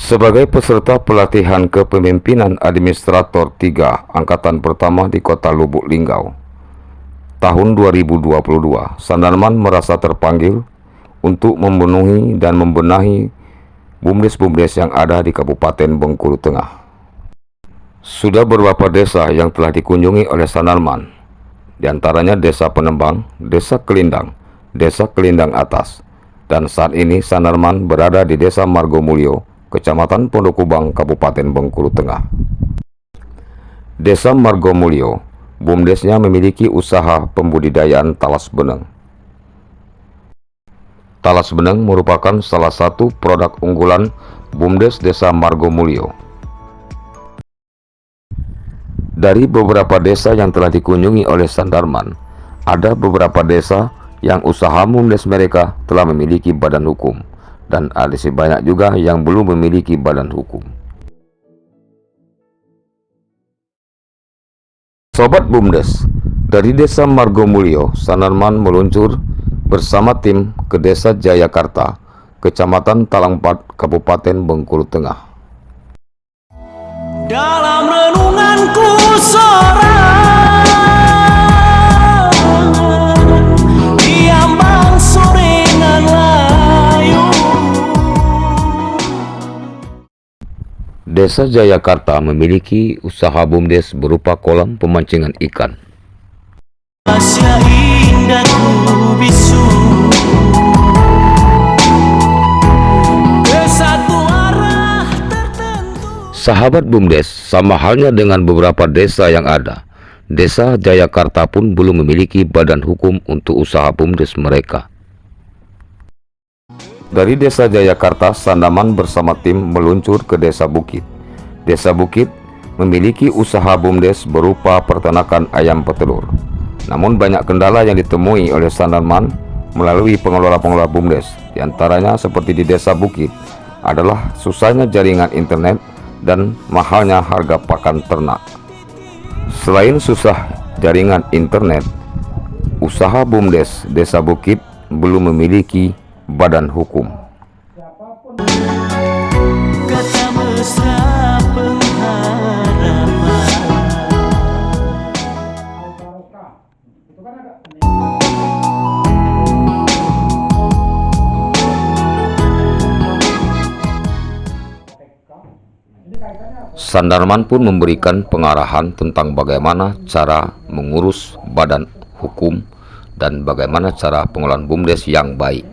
Sebagai peserta pelatihan kepemimpinan Administrator 3 Angkatan Pertama di Kota Lubuk Linggau, tahun 2022, Sandarman merasa terpanggil untuk memenuhi dan membenahi BUMDes-BUMDes yang ada di Kabupaten Bengkulu Tengah. Sudah beberapa desa yang telah dikunjungi oleh Sandarman, di antaranya Desa Penembang, Desa Kelindang, Desa Kelindang Atas, dan saat ini Sandarman berada di Desa Margomulyo, Kecamatan Pondok Kubang, Kabupaten Bengkulu Tengah. Desa Margomulyo, BUMDesnya memiliki usaha pembudidayaan talas beneng. Talas beneng merupakan salah satu produk unggulan BUMDes Desa Margomulyo. Dari beberapa desa yang telah dikunjungi oleh Sandarman, ada beberapa desa yang usaha BUMDes mereka telah memiliki badan hukum, dan ada sebanyak juga yang belum memiliki badan hukum. Sobat BUMDes, dari Desa Margomulyo, Sandarman meluncur bersama tim ke Desa Jayakarta, Kecamatan Talangpat, Kabupaten Bengkulu Tengah. Dalam renunganku seorang diambang sorengan layu. Desa Jayakarta memiliki usaha BUMDes berupa kolam pemancingan ikan. Asia indahku bisu. Sahabat BUMDes, sama halnya dengan beberapa desa yang ada, Desa Jayakarta pun belum memiliki badan hukum untuk usaha BUMDes mereka. Dari Desa Jayakarta, Sandarman bersama tim meluncur ke Desa Bukit. Desa Bukit memiliki usaha BUMDes berupa peternakan ayam petelur. Namun banyak kendala yang ditemui oleh Sandarman melalui pengelola-pengelola BUMDes. Di antaranya seperti di Desa Bukit adalah susahnya jaringan internet dan mahalnya harga pakan ternak. Selain susah jaringan internet, usaha BUMDes Desa Bukit belum memiliki badan hukum. Kata mesra pengharapan. Sandarman pun memberikan pengarahan tentang bagaimana cara mengurus badan hukum dan bagaimana cara pengelolaan BUMDes yang baik.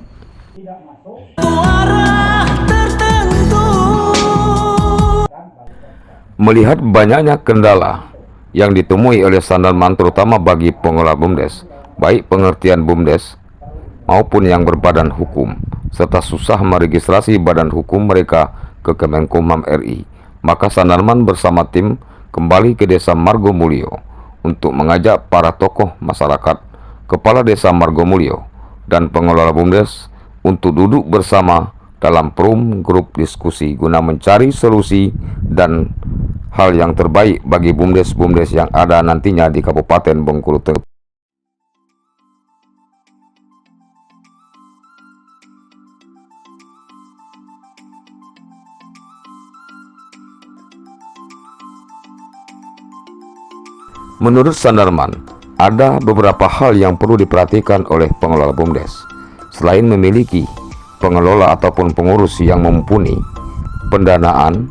Melihat banyaknya kendala yang ditemui oleh Sandarman terutama bagi pengelola BUMDes, baik pengertian BUMDes maupun yang berbadan hukum, serta susah meregistrasi badan hukum mereka ke Kemenkumham RI, maka Sandarman bersama tim kembali ke Desa Margomulyo untuk mengajak para tokoh masyarakat, kepala Desa Margomulyo, dan pengelola BUMDes untuk duduk bersama dalam forum grup diskusi guna mencari solusi dan hal yang terbaik bagi BUMDes-BUMDes yang ada nantinya di Kabupaten Bengkulu Tengah. Menurut Sandarman, ada beberapa hal yang perlu diperhatikan oleh pengelola BUMDes. Selain memiliki pengelola ataupun pengurus yang mumpuni, pendanaan,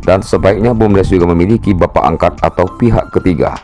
dan sebaiknya BUMDes juga memiliki bapak angkat atau pihak ketiga.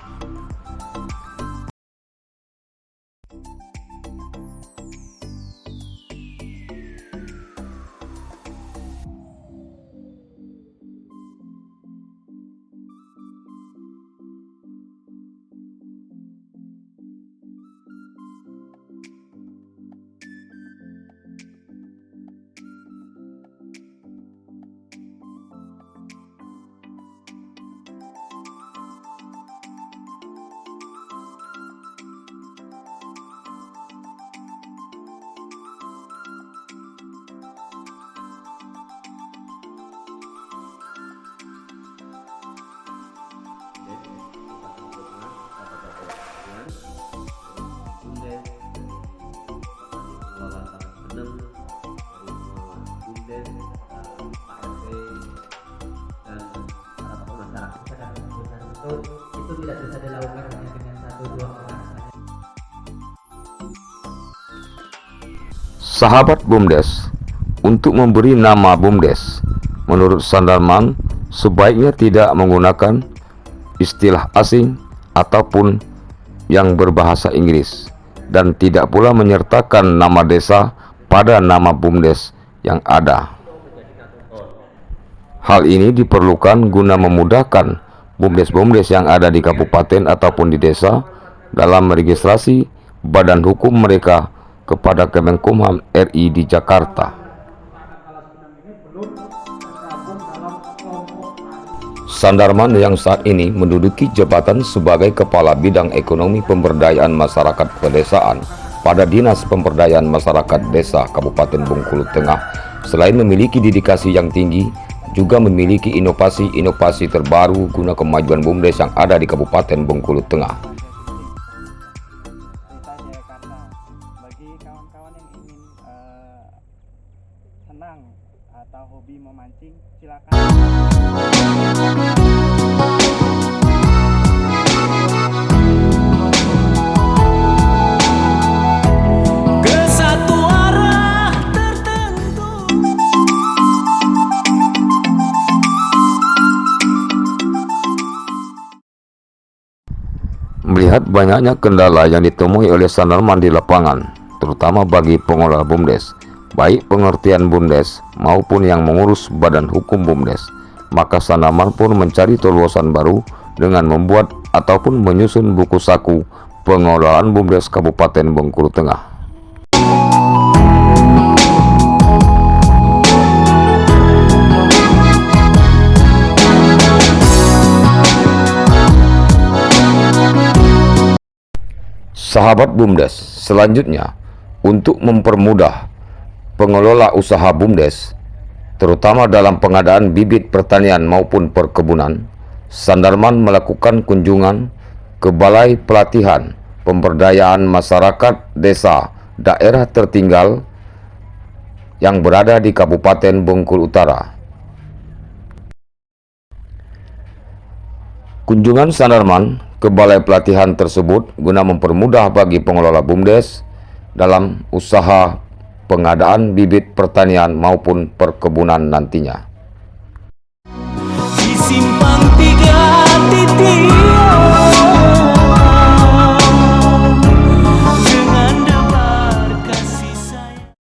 waktu itu tidak bisa dilakukan hanya dengan 1-2 orang saja. Sahabat BUMDes, untuk memberi nama BUMDes, menurut Sandarman sebaiknya tidak menggunakan istilah asing ataupun yang berbahasa Inggris, dan tidak pula menyertakan nama desa pada nama BUMDes yang ada. Hal ini diperlukan guna memudahkan BUMDes-BUMDes yang ada di kabupaten ataupun di desa dalam meregistrasi badan hukum mereka kepada Kemenkumham RI di Jakarta. Sandarman yang saat ini menduduki jabatan sebagai Kepala Bidang Ekonomi Pemberdayaan Masyarakat Pedesaan pada Dinas Pemberdayaan Masyarakat Desa Kabupaten Bengkulu Tengah, selain memiliki dedikasi yang tinggi, juga memiliki inovasi-inovasi terbaru guna kemajuan BUMDes yang ada di Kabupaten Bengkulu Tengah. Bagi kawan-kawan yang ingin senang atau hobi memancing, silakan. Ke satu arah tertentu. Melihat banyaknya kendala yang ditemui oleh Sandarman di lapangan, terutama bagi pengelola BUMDes, baik pengertian BUMDes maupun yang mengurus badan hukum BUMDes, maka Sandarman pun mencari terobosan baru dengan membuat ataupun menyusun buku saku pengelolaan BUMDes Kabupaten Bengkulu Tengah. Sahabat BUMDes, selanjutnya untuk mempermudah pengelola usaha BUMDes, terutama dalam pengadaan bibit pertanian maupun perkebunan, Sandarman melakukan kunjungan ke Balai Pelatihan Pemberdayaan Masyarakat Desa Daerah Tertinggal yang berada di Kabupaten Bengkulu Utara. Kunjungan Sandarman ke balai pelatihan tersebut guna mempermudah bagi pengelola BUMDes dalam usaha pengadaan bibit pertanian maupun perkebunan nantinya. Di simpang 3 titik dengan debar kasih sayang.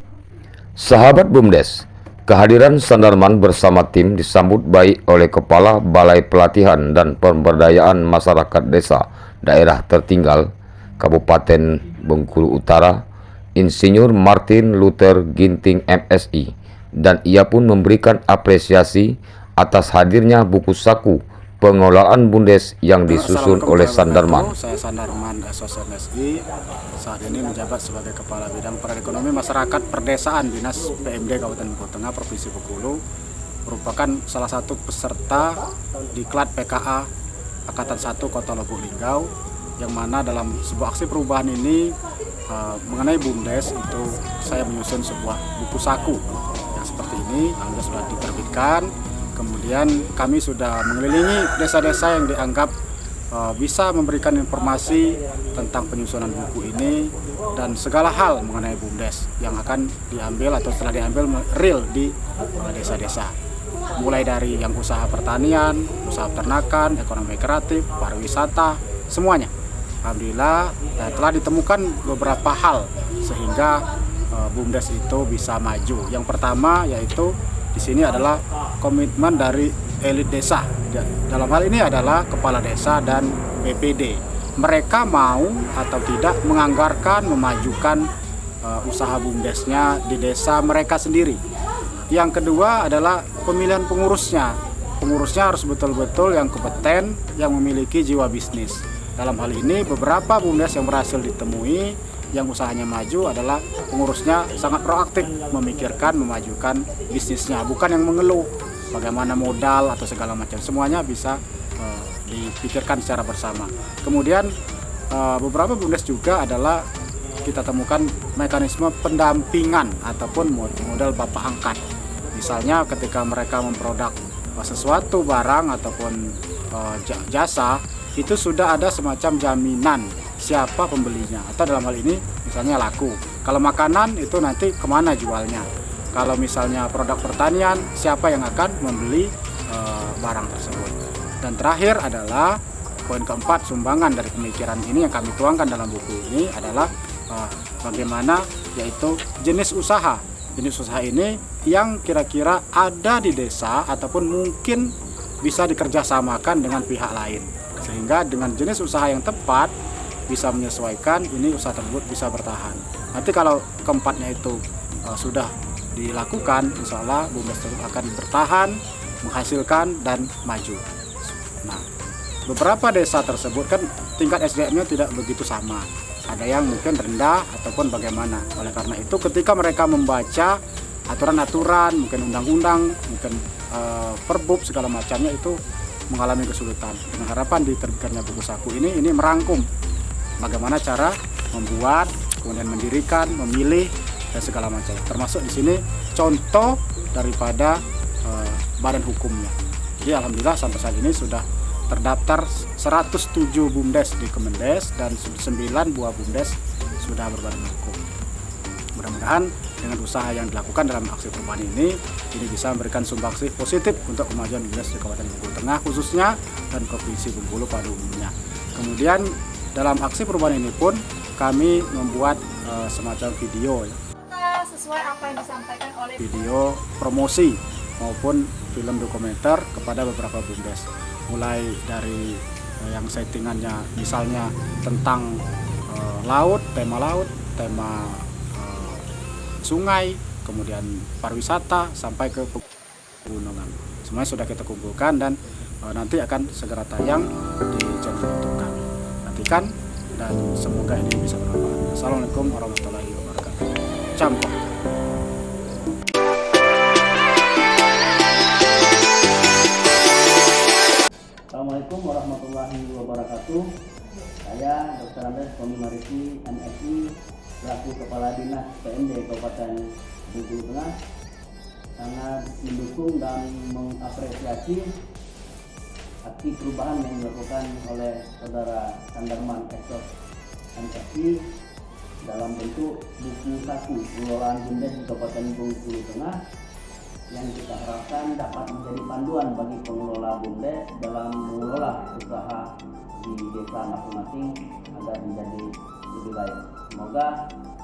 Sahabat BUMDes, kehadiran Sandarman bersama tim disambut baik oleh Kepala Balai Pelatihan dan Pemberdayaan Masyarakat Desa Daerah Tertinggal Kabupaten Bengkulu Utara, Insinyur Martin Luther Ginting MSI, dan ia pun memberikan apresiasi atas hadirnya buku saku pengelolaan BUMDes yang disusun oleh Sandarman. Saya Sandarman Asosiasi MSI, saat ini menjabat sebagai Kepala Bidang Perekonomian Masyarakat Perdesaan Dinas PMD Kabupaten Bengkulu Tengah Provinsi Bengkulu, merupakan salah satu peserta Diklat PKA Angkatan 1 Kota Lubuk Linggau, yang mana dalam sebuah aksi perubahan ini mengenai BUMDes itu saya menyusun sebuah buku saku yang seperti ini, alhamdulillah sudah diterbitkan. Kemudian kami sudah mengelilingi desa-desa yang dianggap bisa memberikan informasi tentang penyusunan buku ini dan segala hal mengenai BUMDes yang akan diambil atau setelah diambil real di desa-desa. Mulai dari yang usaha pertanian, usaha peternakan, ekonomi kreatif, pariwisata, semuanya. Alhamdulillah telah ditemukan beberapa hal sehingga BUMDes itu bisa maju. Yang pertama yaitu di sini adalah komitmen dari elit desa. Dalam hal ini adalah kepala desa dan BPD. Mereka mau atau tidak menganggarkan, memajukan usaha BUMDesnya di desa mereka sendiri. Yang kedua adalah pemilihan pengurusnya. Pengurusnya harus betul-betul yang kompeten, yang memiliki jiwa bisnis. Dalam hal ini beberapa BUMDes yang berhasil ditemui yang usahanya maju adalah pengurusnya sangat proaktif memikirkan, memajukan bisnisnya, bukan yang mengeluh bagaimana modal atau segala macam, semuanya bisa dipikirkan secara bersama. Kemudian beberapa BUMDes juga adalah kita temukan mekanisme pendampingan ataupun modal bapak angkat. Misalnya ketika mereka memproduk sesuatu barang ataupun jasa, itu sudah ada semacam jaminan siapa pembelinya, atau dalam hal ini misalnya laku. Kalau makanan itu nanti kemana jualnya. Kalau misalnya produk pertanian, siapa yang akan membeli barang tersebut. Dan terakhir adalah poin keempat, sumbangan dari pemikiran ini yang kami tuangkan dalam buku ini adalah bagaimana, yaitu jenis usaha. Jenis usaha ini yang kira-kira ada di desa ataupun mungkin bisa dikerjasamakan dengan pihak lain. Sehingga dengan jenis usaha yang tepat bisa menyesuaikan, ini usaha tersebut bisa bertahan. Nanti kalau keempatnya itu sudah dilakukan, insya Allah BUMDes tersebut akan bertahan, menghasilkan dan maju. Nah, beberapa desa tersebut kan tingkat SDM-nya tidak begitu sama. Ada yang mungkin rendah ataupun bagaimana. Oleh karena itu ketika mereka membaca aturan-aturan, mungkin undang-undang, mungkin perbub segala macamnya itu mengalami kesulitan. Dengan harapan diterbitkannya buku saku ini merangkum bagaimana cara membuat, kemudian mendirikan, memilih dan segala macam. Termasuk di sini contoh daripada badan hukumnya. Jadi alhamdulillah sampai saat ini sudah terdaftar 107 BUMDes di Kemendes dan 9 buah BUMDes sudah berbadan hukum. Mudah-mudahan dengan usaha yang dilakukan dalam aksi perubahan ini bisa memberikan sumbangsi positif untuk kemajuan BUMDes di Kabupaten Bengkulu Tengah khususnya dan Provinsi Bengkulu pada umumnya. Kemudian dalam aksi perubahan ini pun kami membuat semacam video, sesuai apa yang disampaikan oleh video promosi maupun film dokumenter kepada beberapa BUMDes, mulai dari yang settingannya misalnya tentang laut, tema sungai, kemudian pariwisata sampai ke pegunungan. Semuanya sudah kita kumpulkan dan nanti akan segera tayang di channel YouTube kami. Nantikan dan semoga ini bisa bermanfaat. Assalamualaikum warahmatullahi wabarakatuh. Campur. Assalamualaikum warahmatullahi wabarakatuh. Saya Dr. Andes Tommy Marisi, MSI, selaku Kepala Dinas PMD Kabupaten Bengkulu Tengah, sangat mendukung dan mengapresiasi aksi perubahan yang dilakukan oleh Saudara Sandarman Eksos MSI dalam bentuk buku saku pengelolaan BUMDes di Kabupaten Bengkulu Tengah, yang kita harapkan dapat menjadi panduan bagi pengelola BUMDes dalam mengelola usaha di desa masing-masing agar menjadi lebih baik. Semoga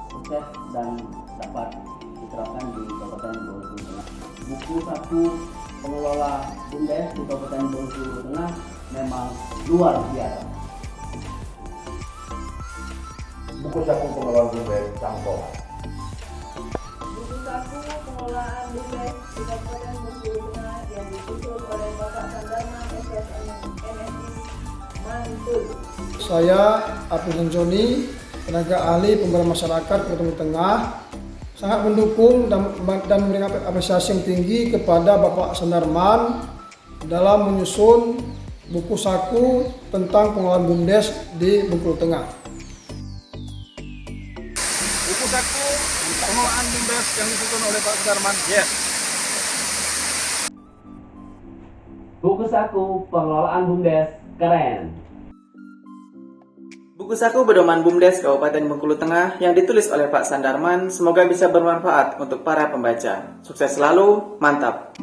sukses dan dapat diterapkan di Kabupaten Bengkulu Tengah. Buku saku pengelola BUMDes di Kabupaten Bengkulu Tengah memang luar biasa. Buku saku pengelolaan BUMDes Cangkol. buku saku pengelolaan BUMDes di Kabupaten Bengkulu Tengah yang disusun oleh Bapak Sandarman SSM MSI Mantul. Saya Abdul Joni, tenaga ahli pemberdayaan masyarakat Kabupaten Bengkulu Tengah, sangat mendukung dan memberikan apresiasi yang tinggi kepada Bapak Sandarman dalam menyusun buku saku tentang pengelolaan BUMDes di Bengkulu Tengah. Buku saku pengelolaan BUMDes yang disusun oleh Pak Sandarman. Yes. Buku saku pengelolaan BUMDes keren. Buku saku pedoman BUMDes Kabupaten Bengkulu Tengah yang ditulis oleh Pak Sandarman semoga bisa bermanfaat untuk para pembaca. Sukses selalu, mantap!